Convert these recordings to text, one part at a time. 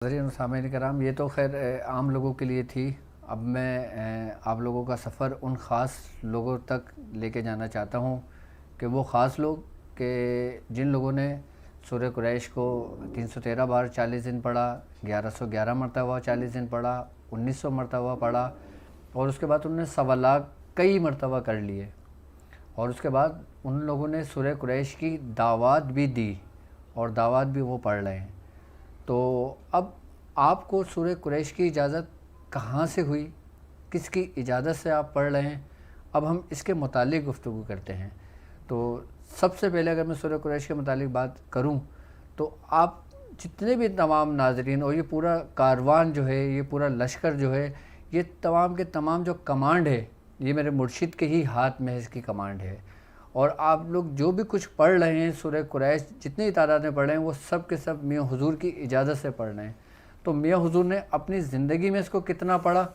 ناظرین و سامعین کرام، یہ تو خیر عام لوگوں کے لیے تھی۔ اب میں آپ لوگوں کا سفر ان خاص لوگوں تک لے کے جانا چاہتا ہوں کہ وہ خاص لوگ کہ جن لوگوں نے سورہ قریش کو 313 بار 40 دن پڑھا، 1111 مرتبہ 40 دن پڑھا، 1900 مرتبہ پڑھا، اور اس کے بعد انہوں نے 1.25 لاکھ کئی مرتبہ کر لیے، اور اس کے بعد ان لوگوں نے سورہ قریش کی دعوات بھی دی اور دعوات بھی وہ پڑھ رہے ہیں۔ تو اب آپ کو سورہ قریش کی اجازت کہاں سے ہوئی، کس کی اجازت سے آپ پڑھ رہے ہیں، اب ہم اس کے متعلق گفتگو کرتے ہیں۔ تو سب سے پہلے اگر میں سورہ قریش کے متعلق بات کروں تو آپ جتنے بھی تمام ناظرین اور یہ پورا کاروان جو ہے، یہ پورا لشکر جو ہے، یہ تمام کے تمام جو کمانڈ ہے، یہ میرے مرشد کے ہی ہاتھ میں اس کی کمانڈ ہے، اور آپ لوگ جو بھی کچھ پڑھ رہے ہیں سورہ قریش جتنی تعداد میں پڑھ رہے ہیں وہ سب کے سب میاں حضور کی اجازت سے پڑھ رہے ہیں۔ تو میاں حضور نے اپنی زندگی میں اس کو کتنا پڑھا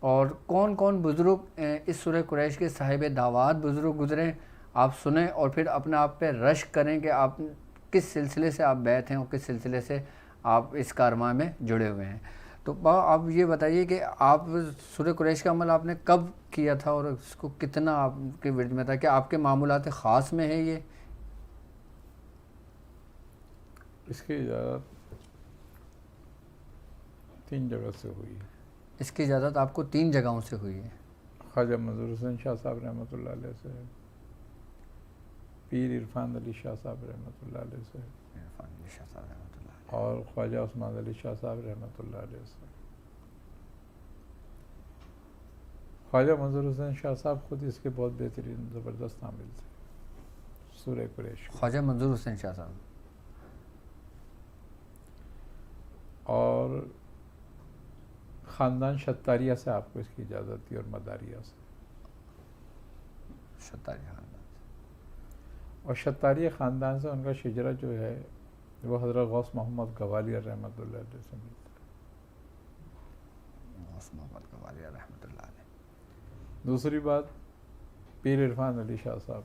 اور کون کون بزرگ اس سورہ قریش کے صاحب دعوات بزرگ گزرے، آپ سنیں اور پھر اپنے آپ پہ رشک کریں کہ آپ کس سلسلے سے آپ بیعت ہیں اور کس سلسلے سے آپ اس کارواں میں جڑے ہوئے ہیں۔ تو آپ یہ بتائیے کہ آپ سورہ قریش کا عمل آپ نے کب کیا تھا اور اس کو کتنا آپ کے ورد میں تھا، کہ آپ کے معمولات خاص میں ہے یہ؟ اس کی اجازت 3 جگہ سے ہوئی۔ اس کی اجازت آپ کو 3 جگہوں سے ہوئی ہے۔ خواجہ منظور حسین شاہ صاحب رحمۃ اللہ علیہ سے، پیر عرفان علی شاہ صاحب رحمۃ اللہ علیہ سے، اور خواجہ عثمان علی شاہ صاحب رحمۃ اللہ علیہ سے۔ خواجہ منظور حسین شاہ صاحب خود اس کے بہت بہترین زبردست عامل تھے سورہ قریش کے۔ خواجہ منظور حسین شاہ صاحب اور خاندان شتاریہ سے آپ کو اس کی اجازت تھی، اور مداریہ سے، شتاریہ خاندان اور شتاریہ خاندان سے ان کا شجرہ جو ہے وہ حضرت غوث محمد گوالیہ رحمۃ اللہ علیہ سے ملتا ہے۔ غوث محمد گوالیہ رحمۃ اللہ علیہ۔ دوسری بات، پیر عرفان علی شاہ صاحب،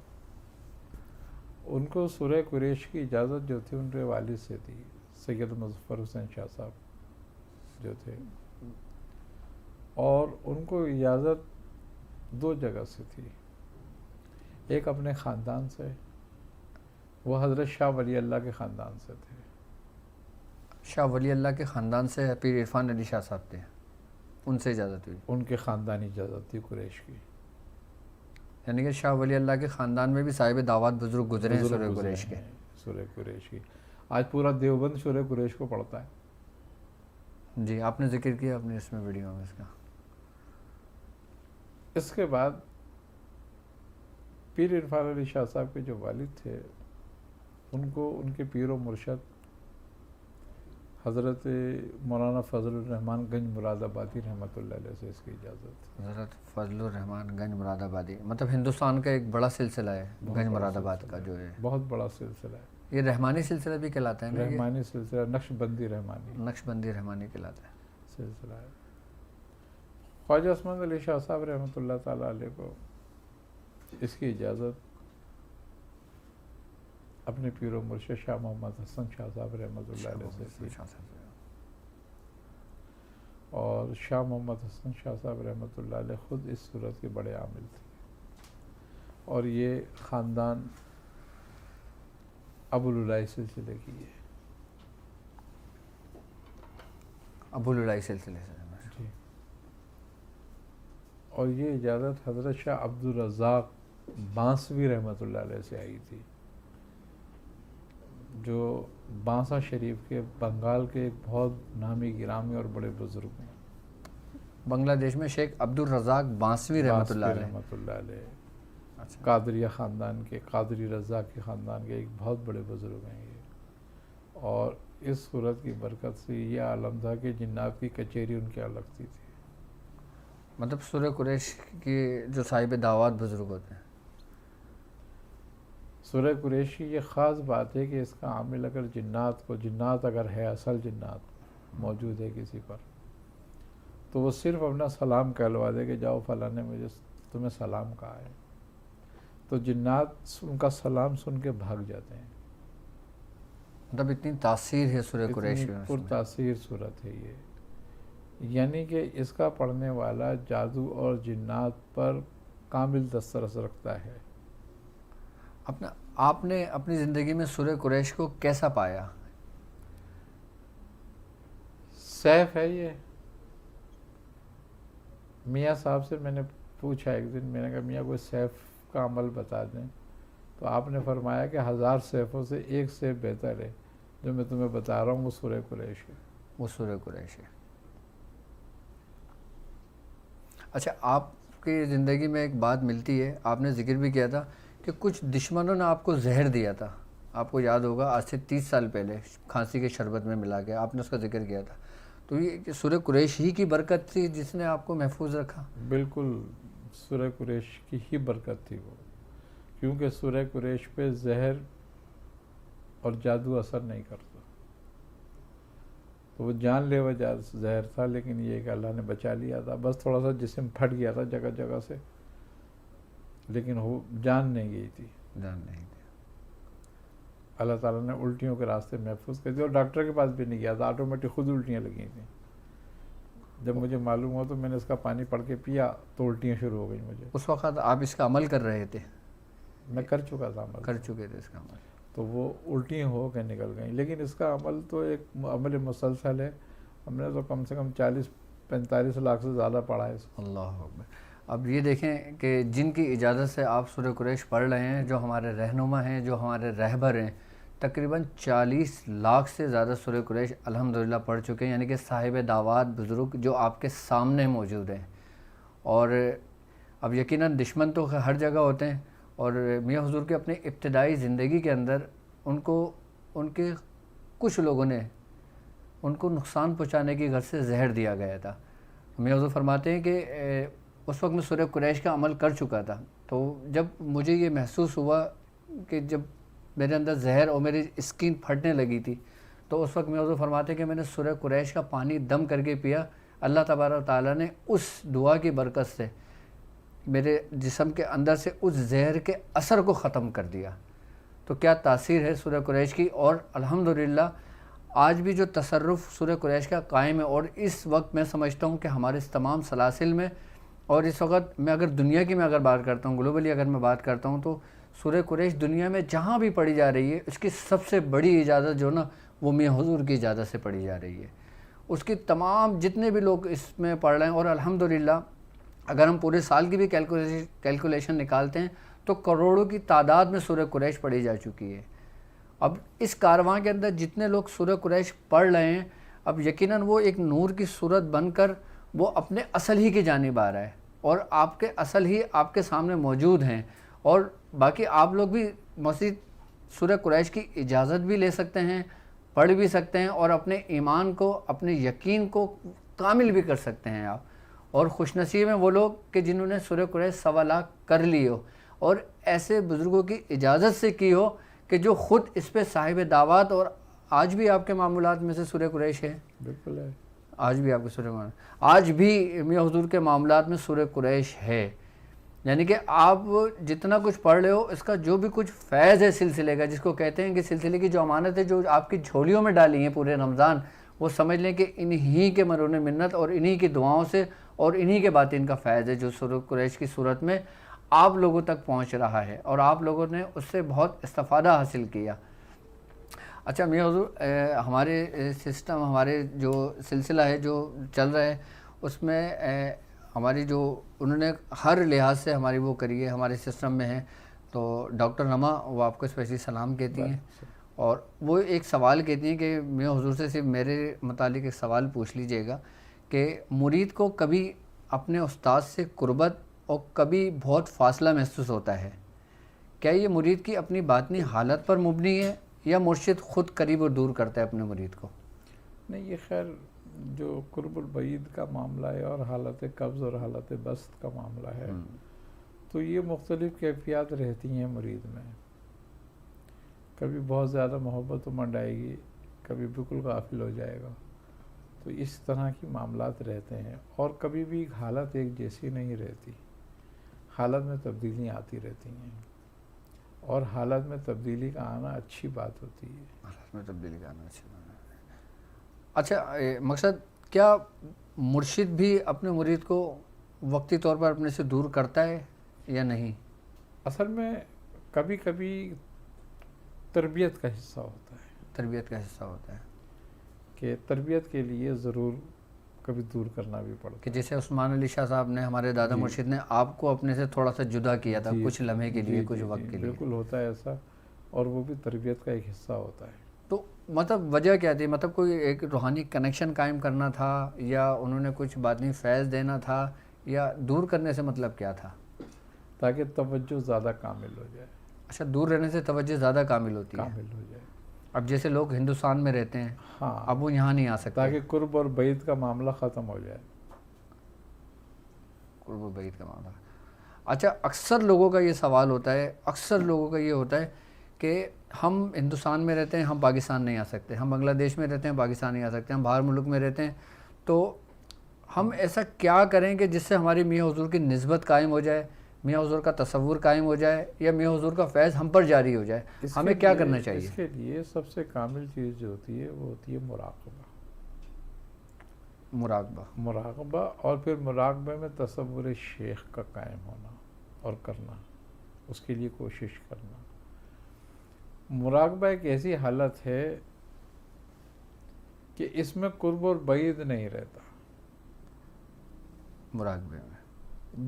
ان کو سورہ قریش کی اجازت جو تھی ان کے والد سے تھی، سید مظفر حسین شاہ صاحب جو تھے، اور ان کو اجازت 2 جگہ سے تھی۔ ایک اپنے خاندان سے، وہ حضرت شاہ ولی اللہ کے خاندان سے تھے۔ شاہ ولی اللہ کے خاندان سے پیر عرفان علی شاہ صاحب تھے، ان سے اجازت ہوئی؟ ان کے خاندانی اجازت تھی قریش کی۔ یعنی کہ شاہ ولی اللہ کے خاندان میں بھی صاحب دعوات بزرگ گزرے ہیں سورہ قریش کے۔ سورہ قریش کی آج پورا دیوبند سورہ قریش کو پڑھتا ہے۔ جی، آپ نے ذکر کیا اپنے اس میں ویڈیو میں اس کا۔ اس کے بعد پیر عرفان علی شاہ صاحب کے جو والد تھے، ان کو ان کے پیر و مرشد حضرت مولانا فضل الرحمان گنج مراد آبادی رحمۃ اللہ علیہ سے اس کی اجازت تھی۔ حضرت فضل الرحمان گنج مراد آبادی، مطلب ہندوستان کا ایک بڑا سلسلہ ہے گنج مراد آباد کا جو ہے، بہت بڑا سلسلہ ہے۔ یہ رحمانی سلسلہ بھی کہلاتا ہے نا؟ رحمانی سلسلہ، نقش بندی رحمانی، نقش بندی رحمانی کہلاتا ہے سلسلہ ہے۔ خواجہ عثمان علی شاہ صاحب رحمۃ اللہ تعالیٰ علیہ کو اس کی اجازت اپنے پیر و مرشد شاہ محمد حسن شاہ صاحب رحمۃ اللہ علیہ سے تھی، اور شاہ محمد حسن شاہ صاحب رحمۃ اللہ علیہ خود اس صورت کے بڑے عامل تھے، اور یہ خاندان ابوالعلائی سلسلے کی ہے۔ ابوالعلائی سلسلے سے جی، اور یہ اجازت حضرت شاہ عبد الرزاق بانسوی رحمۃ اللہ علیہ سے آئی تھی، جو بانسا شریف کے بنگال کے ایک بہت نامی گرامی اور بڑے بزرگ ہیں۔ بنگلہ دیش میں شیخ عبد الرزاق بانسوی رحمۃ اللہ علیہ، قادریہ خاندان کے، قادری رزاق کے خاندان کے ایک بہت بڑے بزرگ ہیں یہ، اور اس صورت کی برکت سے یہ عالم تھا کہ جنات کی کچہری ان کے لگتی تھی۔ مطلب سورہ قریش کی جو صاحب دعوات بزرگ ہوتے ہیں، سورہ قریش کی یہ خاص بات ہے کہ اس کا عامل اگر جنات اگر ہے، اصل جنات موجود ہے کسی پر، تو وہ صرف اپنا سلام کہلوا دے کہ جاؤ فلاں نے مجھے تمہیں سلام کہا ہے، تو جنات ان کا سلام سن کے بھاگ جاتے ہیں۔ مطلب اتنی تاثیر ہے سورہ قریش اتنی میں اس پر میں۔ تاثیر صورت ہے یہ، یعنی کہ اس کا پڑھنے والا جادو اور جنات پر کامل دسترس رکھتا ہے۔ آپ نے اپنی زندگی میں سورہ قریش کو کیسا پایا؟ سیف ہے یہ۔ میاں صاحب سے میں نے پوچھا ایک دن، میں نے کہا میاں کوئی سیف کا عمل بتا دیں، تو آپ نے فرمایا کہ 1000 سیفوں سے ایک سیف بہتر ہے، جو میں تمہیں بتا رہا ہوں وہ سورہ قریش ہے۔ وہ سورہ قریش ہے۔ اچھا، آپ کی زندگی میں ایک بات ملتی ہے، آپ نے ذکر بھی کیا تھا کہ کچھ دشمنوں نے آپ کو زہر دیا تھا، آپ کو یاد ہوگا آج سے 30 سال پہلے، کھانسی کے شربت میں ملا کے آپ نے اس کا ذکر کیا تھا، تو یہ سورہ قریش ہی کی برکت تھی جس نے آپ کو محفوظ رکھا؟ بالکل سورہ قریش کی ہی برکت تھی وہ، کیونکہ سورہ قریش پہ زہر اور جادو اثر نہیں کرتا، تو وہ جان لیوا زہر تھا، لیکن یہ کہ اللہ نے بچا لیا تھا، بس تھوڑا سا جسم پھٹ گیا تھا جگہ جگہ سے، لیکن وہ جان نہیں گئی تھی۔ جان نہیں دیا۔ اللہ تعالیٰ نے الٹیوں کے راستے محفوظ کر دیا، اور ڈاکٹر کے پاس بھی نہیں گیا تھا، آٹومیٹک خود الٹیاں لگی تھیں۔ جب مجھے معلوم ہوا تو میں نے اس کا پانی پڑھ کے پیا تو الٹیاں شروع ہو گئیں مجھے۔ اس وقت آپ اس کا عمل کر رہے تھے؟ میں کر چکا تھا عمل، کر چکے تھے اس کا عمل؟ تو وہ الٹیاں ہو کے نکل گئیں، لیکن اس کا عمل تو ایک عمل مسلسل ہے، ہم نے تو کم سے کم 40-45 لاکھ سے زیادہ پڑھا ہے اس کو۔ اللہ اکبر۔ اب یہ دیکھیں کہ جن کی اجازت سے آپ سورہ قریش پڑھ رہے ہیں، جو ہمارے رہنما ہیں، جو ہمارے رہبر ہیں، تقریباً 40 لاکھ سے زیادہ سورہ قریش الحمدللہ پڑھ چکے ہیں، یعنی کہ صاحب دعوات بزرگ جو آپ کے سامنے موجود ہیں۔ اور اب یقیناً دشمن تو ہر جگہ ہوتے ہیں، اور میاں حضور کے اپنے ابتدائی زندگی کے اندر ان کے کچھ لوگوں نے ان کو نقصان پہنچانے کی غرض سے زہر دیا گیا تھا۔ میاں حضور فرماتے ہیں کہ اس وقت میں سورہ قریش کا عمل کر چکا تھا، تو جب مجھے یہ محسوس ہوا کہ جب میرے اندر زہر اور میری اسکن پھٹنے لگی تھی، تو اس وقت میاں حضور فرماتے ہیں کہ میں نے سورہ قریش کا پانی دم کر کے پیا، اللہ تبارک و تعالیٰ نے اس دعا کی برکت سے میرے جسم کے اندر سے اس زہر کے اثر کو ختم کر دیا۔ تو کیا تاثیر ہے سورہ قریش کی، اور الحمدللہ آج بھی جو تصرف سورہ قریش کا قائم ہے، اور اس وقت میں سمجھتا ہوں کہ ہمارے اس تمام سلاسل میں، اور اس وقت میں اگر دنیا کی اگر بات کرتا ہوں، گلوبلی اگر میں بات کرتا ہوں، تو سورہ قریش دنیا میں جہاں بھی پڑھی جا رہی ہے، اس کی سب سے بڑی اجازت جو نا وہ میاں حضور کی اجازت سے پڑھی جا رہی ہے۔ اس کی تمام جتنے بھی لوگ اس میں پڑھ رہے ہیں، اور الحمدللہ اگر ہم پورے سال کی بھی کیلکولیشن نکالتے ہیں تو کروڑوں کی تعداد میں سورہ قریش پڑھی جا چکی ہے۔ اب اس کارواں کے اندر جتنے لوگ سورہ قریش پڑھ رہے ہیں، اب یقیناً وہ ایک نور کی صورت بن کر وہ اپنے اصل ہی کی جانب آ رہا ہے، اور آپ کے اصل ہی آپ کے سامنے موجود ہیں، اور باقی آپ لوگ بھی مزید سورہ قریش کی اجازت بھی لے سکتے ہیں، پڑھ بھی سکتے ہیں، اور اپنے ایمان کو، اپنے یقین کو کامل بھی کر سکتے ہیں آپ۔ اور خوش نصیب ہیں وہ لوگ کہ جنہوں نے سورہ قریش 1.25 لاکھ کر لی ہو، اور ایسے بزرگوں کی اجازت سے کی ہو کہ جو خود اس پہ صاحب دعوات، اور آج بھی آپ کے معاملات میں سے سورہ قریش ہے۔ بالکل ہے، آج بھی آپ کے آج بھی میاں حضور کے معاملات میں سورہ قریش ہے، یعنی کہ آپ جتنا کچھ پڑھ رہے ہو، اس کا جو بھی کچھ فیض ہے سلسلے کا، جس کو کہتے ہیں کہ سلسلے کی جو امانت ہے جو آپ کی جھولیوں میں ڈالی ہیں پورے رمضان، وہ سمجھ لیں کہ انہی کے مرہون منت اور انہی کی دعاؤں سے اور انہی کے باطن کا فیض ہے جو سورہ قریش کی صورت میں آپ لوگوں تک پہنچ رہا ہے، اور آپ لوگوں نے اس سے بہت استفادہ حاصل کیا۔ اچھا میاں حضور، ہمارے سسٹم، ہمارے جو سلسلہ ہے جو چل رہا ہے، اس میں ہماری جو انہوں نے ہر لحاظ سے ہماری وہ کری ہے، ہمارے سسٹم میں ہے، تو ڈاکٹر رما وہ آپ کو اسپیشلی سلام کہتی ہیں، اور وہ ایک سوال کہتی ہیں کہ میاں حضور سے صرف میرے متعلق ایک سوال پوچھ لیجئے گا کہ مرید کو کبھی اپنے استاد سے قربت اور کبھی بہت فاصلہ محسوس ہوتا ہے، کیا یہ مرید کی اپنی باطنی حالت پر مبنی ہے، یا مرشد خود قریب اور دور کرتا ہے اپنے مرید کو؟ نہیں، یہ خیر جو قرب البعید کا معاملہ ہے اور حالت قبض اور حالت بسط کا معاملہ ہے، تو یہ مختلف کیفیات رہتی ہیں مرید میں، کبھی بہت زیادہ محبت امنڈ آئے گی، کبھی بالکل غافل ہو جائے گا، تو اس طرح کی معاملات رہتے ہیں، اور کبھی بھی حالت ایک جیسی نہیں رہتی، حالت میں تبدیلیاں آتی رہتی ہیں، اور حالت میں تبدیلی کا آنا اچھی بات ہوتی ہے۔ اس میں تبدیلی کرنا چاہیے. اچھا مقصد کیا مرشد بھی اپنے مرید کو وقتی طور پر اپنے سے دور کرتا ہے یا نہیں؟ اصل میں کبھی کبھی تربیت کا حصہ ہوتا ہے. تربیت کا حصہ ہوتا ہے کہ تربیت کے لیے ضرور کبھی دور کرنا بھی پڑتا ہے. کہ جیسے عثمان علی شاہ صاحب نے، ہمارے دادا مرشد نے آپ کو اپنے سے تھوڑا سا جدا کیا تھا کچھ لمحے کے لیے، کچھ وقت کے لیے. بالکل ہوتا ہے ایسا، اور وہ بھی تربیت کا ایک حصہ ہوتا ہے. تو مطلب وجہ کیا تھی؟ مطلب کوئی ایک روحانی کنیکشن قائم کرنا تھا، یا انہوں نے کچھ باطنی فیض دینا تھا، یا دور کرنے سے مطلب کیا تھا؟ تاکہ توجہ زیادہ کامل ہو جائے. اچھا، دور رہنے سے توجہ زیادہ کامل ہوتی ہے. کامل ہو جائے. اب جیسے لوگ ہندوستان میں رہتے ہیں، ہاں، اب وہ یہاں نہیں آ سکتے تاکہ قرب اور بعید کا معاملہ ختم ہو جائے. قرب و بعید کا معاملہ. اچھا، اکثر لوگوں کا یہ سوال ہوتا ہے، اکثر لوگوں کا یہ ہوتا ہے کہ ہم ہندوستان میں رہتے ہیں، ہم پاکستان نہیں آ سکتے، ہم بنگلہ دیش میں رہتے ہیں، پاکستان نہیں آ سکتے، ہم باہر ملک میں رہتے ہیں، تو ہم ایسا کیا کریں کہ جس سے ہماری میاں حضور کی نسبت قائم ہو جائے، میاں حضور کا تصور قائم ہو جائے، یا میاں حضور کا فیض ہم پر جاری ہو جائے؟ ہمیں کیا کرنا چاہیے؟ اس کے لیے سب سے کامل چیز جو ہوتی ہے وہ ہوتی ہے مراقبہ. مراقبہ، اور پھر مراقبے میں تصور شیخ کا قائم ہونا اور کرنا، اس کے لیے کوشش کرنا. مراقبہ ایک ایسی حالت ہے کہ اس میں قرب اور بعید نہیں رہتا. مراقبے میں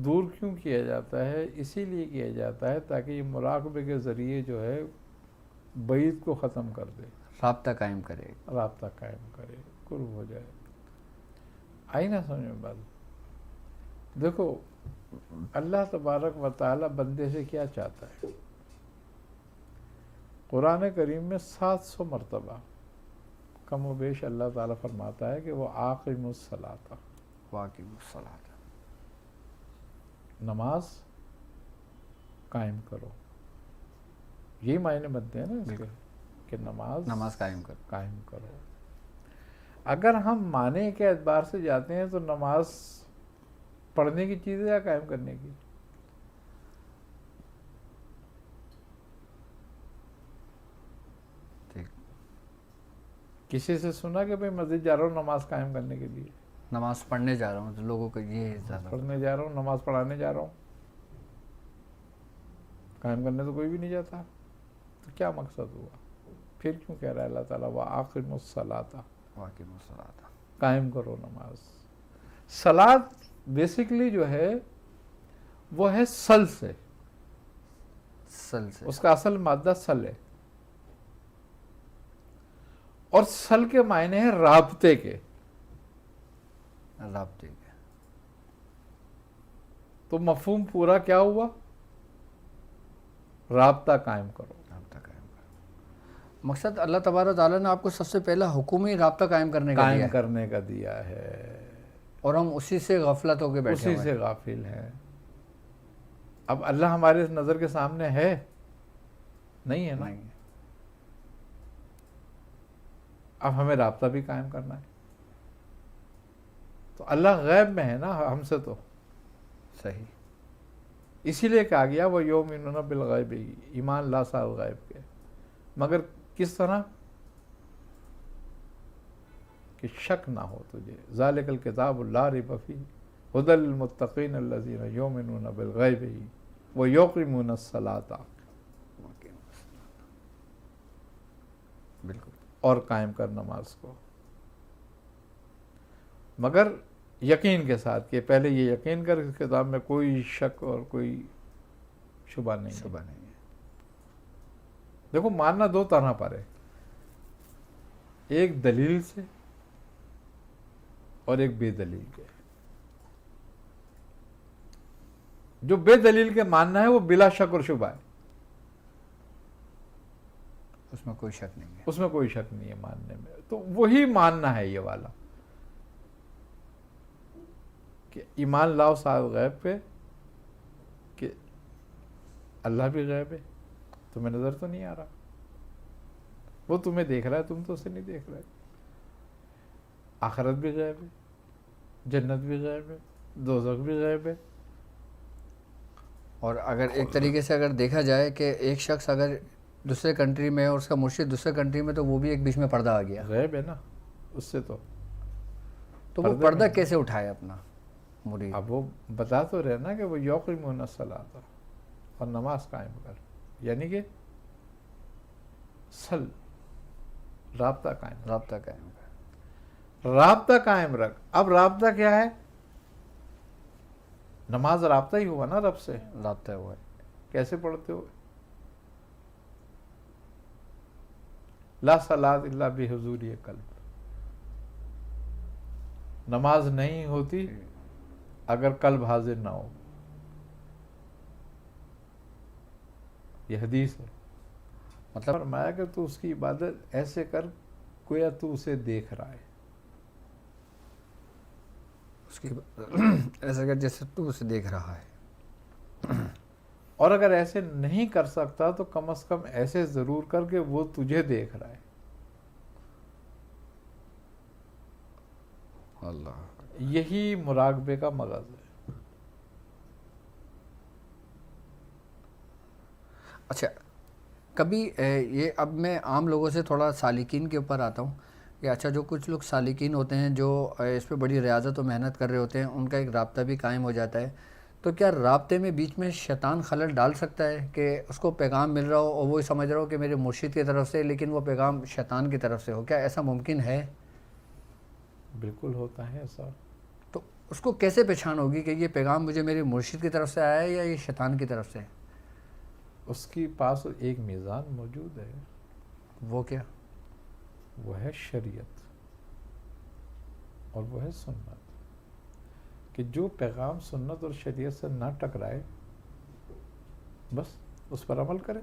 دور کیوں کیا جاتا ہے؟ اسی لیے کیا جاتا ہے تاکہ یہ مراقبے کے ذریعے جو ہے بعید کو ختم کر دے، رابطہ قائم کرے. رابطہ قائم کرے، قرب ہو جائے. آئی نا سمجھ میں بات؟ دیکھو اللہ تبارک و تعالی بندے سے کیا چاہتا ہے. قرآن کریم میں 700 مرتبہ کم و بیش اللہ تعالیٰ فرماتا ہے کہ وہ اقیموا الصلاۃ، واقعی الصلاۃ، نماز قائم کرو. یہی معنی بنتے ہیں نا اس کے کہ نماز قائم کرو. اگر ہم معنی کے اعتبار سے جاتے ہیں تو نماز پڑھنے کی چیز ہے یا قائم کرنے کی؟ کسی سے سنا کہ بھئی مسجد جا رہا ہوں نماز قائم کرنے کے لیے؟ نماز پڑھنے جا رہا ہوں، تو لوگوں کو یہ زیادہ پڑھنے جا رہا ہوں، نماز پڑھانے جا رہا ہوں، قائم کرنے تو کوئی بھی نہیں جاتا. تو کیا مقصد ہوا؟ پھر کیوں کہہ رہا ہے اللہ تعالیٰ وَأَقِمُوا الصَّلَاةَ، واقعی الصلاۃ، قائم کرو نماز. صلاۃ بیسیکلی جو ہے وہ ہے سل سے، سل سے، اس کا اصل مادہ سل ہے، اور سل کے معنی ہے رابطے کے. رابطے کے. تو مفہوم پورا کیا ہوا؟ رابطہ قائم کرو. رابطہ قائم کرو. مقصد اللہ تبارک و تعالیٰ نے آپ کو سب سے پہلا حکم ہی رابطہ قائم کرنے کا دیا ہے، اور ہم اسی سے غفلت ہو کے بیٹھے اسی سے غافل ہیں. اب اللہ ہمارے نظر کے سامنے ہے؟ نہیں ہے نا. اب ہمیں رابطہ بھی قائم کرنا ہے. تو اللہ غیب میں ہے نا ہم سے تو. صحیح. اسی لیے کہا گیا وہ یؤمنون بالغیب، ایمان لا صاحب غیب کے. مگر کس طرح کہ شک نہ ہو تجھے. ذالک الکتاب لا ریب فیہ ھدی للمتقین الذین یؤمنون بالغیب ویقیمون الصلاۃ. بالکل. اور قائم کر نماز کو، مگر یقین کے ساتھ کہ پہلے یہ یقین کر اس کتاب میں کوئی شک اور کوئی شبہ نہیں ہے. دیکھو ماننا دو طرح پر ہے، ایک دلیل سے اور ایک بے دلیل کے. جو بے دلیل کے ماننا ہے وہ بلا شک اور شبہ ہے، اس میں کوئی شک نہیں ہے. اس میں کوئی شک نہیں ہے ماننے میں. تو وہی ماننا ہے یہ والا کہ ایمان لاؤ صاحب غیب پہ کہ اللہ بھی غیب ہے، تمہیں نظر تو نہیں آ رہا، وہ تمہیں دیکھ رہا ہے، تم تو اسے نہیں دیکھ رہے. آخرت بھی غیب ہے، جنت بھی غیب ہے، دوزخ بھی غیب ہے. اور اگر ایک طریقے سے اگر دیکھا جائے کہ ایک شخص اگر دوسرے کنٹری میں اور اس کا مرشد دوسرے کنٹری میں، تو وہ بھی ایک بیچ میں پردہ آ گیا. غیب ہے نا اس سے. تو وہ پردہ کیسے اٹھائے اپنا مرید؟ اب وہ بتا تو رہے نا کہ وہ یقیمون الصلاۃ اور نماز قائم کر، یعنی کہ سل رابطہ قائم، رابطہ قائم کر. رابطہ قائم رکھ. اب رابطہ کیا ہے؟ نماز رابطہ ہی ہوا نا رب سے. رابطہ ہوا ہے. کیسے پڑھتے ہو؟ لا صلاۃ الا بحضور قلب. نماز نہیں ہوتی اگر قلب حاضر نہ ہو. یہ حدیث ہے. مطلب فرمایا کہ تو اس کی عبادت ایسے کر گویا تو اسے دیکھ رہا ہے. اس کی ایسا کہ جیسے تو اسے دیکھ رہا ہے. اور اگر ایسے نہیں کر سکتا تو کم از کم ایسے ضرور کر کے وہ تجھے دیکھ رہا ہے. اللہ. یہی مراقبے کا مغز ہے. اچھا، کبھی یہ اب میں عام لوگوں سے تھوڑا سالکین کے اوپر آتا ہوں کہ اچھا جو کچھ لوگ سالکین ہوتے ہیں جو اس پہ بڑی ریاضت و محنت کر رہے ہوتے ہیں، ان کا ایک رابطہ بھی قائم ہو جاتا ہے. تو کیا رابطے میں بیچ میں شیطان خلل ڈال سکتا ہے کہ اس کو پیغام مل رہا ہو اور وہ سمجھ رہا ہو کہ میرے مرشد کی طرف سے، لیکن وہ پیغام شیطان کی طرف سے ہو؟ کیا ایسا ممکن ہے؟ بالکل ہوتا ہے ایسا. تو اس کو کیسے پہچان ہوگی کہ یہ پیغام مجھے میرے مرشد کی طرف سے آیا ہے یا یہ شیطان کی طرف سے؟ اس کے پاس ایک میزان موجود ہے. وہ کیا؟ وہ ہے شریعت اور وہ ہے سنت. کہ جو پیغام سنت اور شریعت سے نہ ٹکرائے بس اس پر عمل کرے.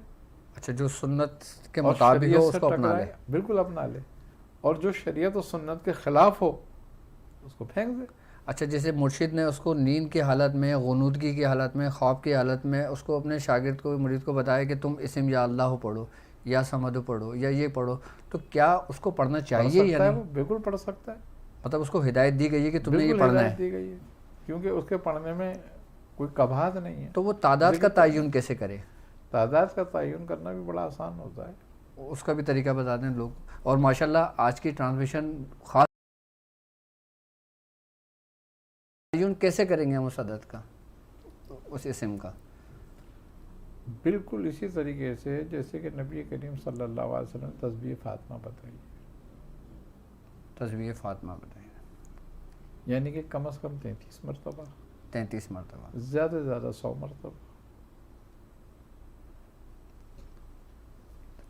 اچھا، جو سنت کے اور مطابق شریعت ہو سے اس کو اپنا لے. ٹکرائے، بالکل اپنا لے. اور جو شریعت اور سنت کے خلاف ہو اس کو پھینک دے. اچھا، جیسے مرشد نے اس کو نیند کی حالت میں، غنودگی کی حالت میں، خواب کی حالت میں اس کو اپنے شاگرد کو، مرید کو بتایا کہ تم اسم یا اللہ پڑھو یا سمد پڑھو یا یہ پڑھو، تو کیا اس کو پڑھنا چاہیے یا نہیں؟ وہ بالکل پڑھ سکتا ہے. مطلب اس کو ہدایت دی گئی ہے کہ تم نے یہ بالکل پڑھنا ہدایت ہے. دی گئی ہے کیونکہ اس کے پڑھنے میں کوئی کبھات نہیں ہے. تو وہ تعداد کا تعین کیسے کرے؟ تعداد کا تعین کرنا بھی بڑا آسان ہوتا ہے. اس کا بھی طریقہ بتا دیں لوگ. اور ماشاءاللہ آج کی ٹرانسمیشن خاص تعین کیسے کریں گے ہم اس عدد کا، اس اسم کا؟ بالکل اسی طریقے سے جیسے کہ نبی کریم صلی اللہ علیہ وسلم تسبیح فاطمہ بتائی. تسبیح فاطمہ بتائیں. یعنی کہ کم از کم 33 مرتبہ، 33 مرتبہ، زیادہ سے زیادہ 100 مرتبہ.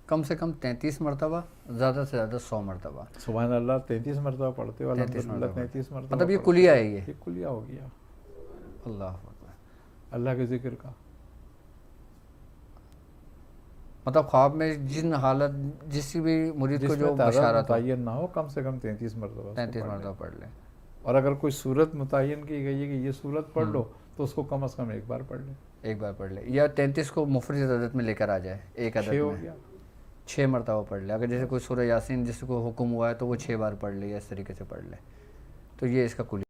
کم سے کم 33 مرتبہ، زیادہ سے زیادہ 100 مرتبہ. سبحان اللہ 33 مرتبہ پڑھتے ہو، 33 الحمدللہ مرتبہ. 33 مرتبہ. مطلب یہ کلیہ ہے، یہ کلیہ ہو گیا اللہ اکبر. اللہ کے ذکر کا. مطلب خواب میں جن حالت جس بھی مرید کو جس جو میں تعداد بشارت ہو، متعین نہ ہو کم سے کم 33 مرتبہ اس کو 33 پڑھ لیں. مرتبہ پڑھ لیں. اور اگر کوئی صورت متعین کی گئی ہے کہ یہ صورت پڑھ لو تو اس کو کم از کم ایک بار پڑھ لیں. ایک بار پڑھ لیں، یا 33 کو مفرد عدد میں لے کر آ جائے. ایک عدد 6 ہو میں گیا. 6 مرتبہ پڑھ لے. اگر جیسے کوئی سورہ یاسین جس کو حکم ہوا ہے تو وہ 6 بار پڑھ لے یا اس طریقے سے پڑھ لے. تو یہ اس کا کلیہ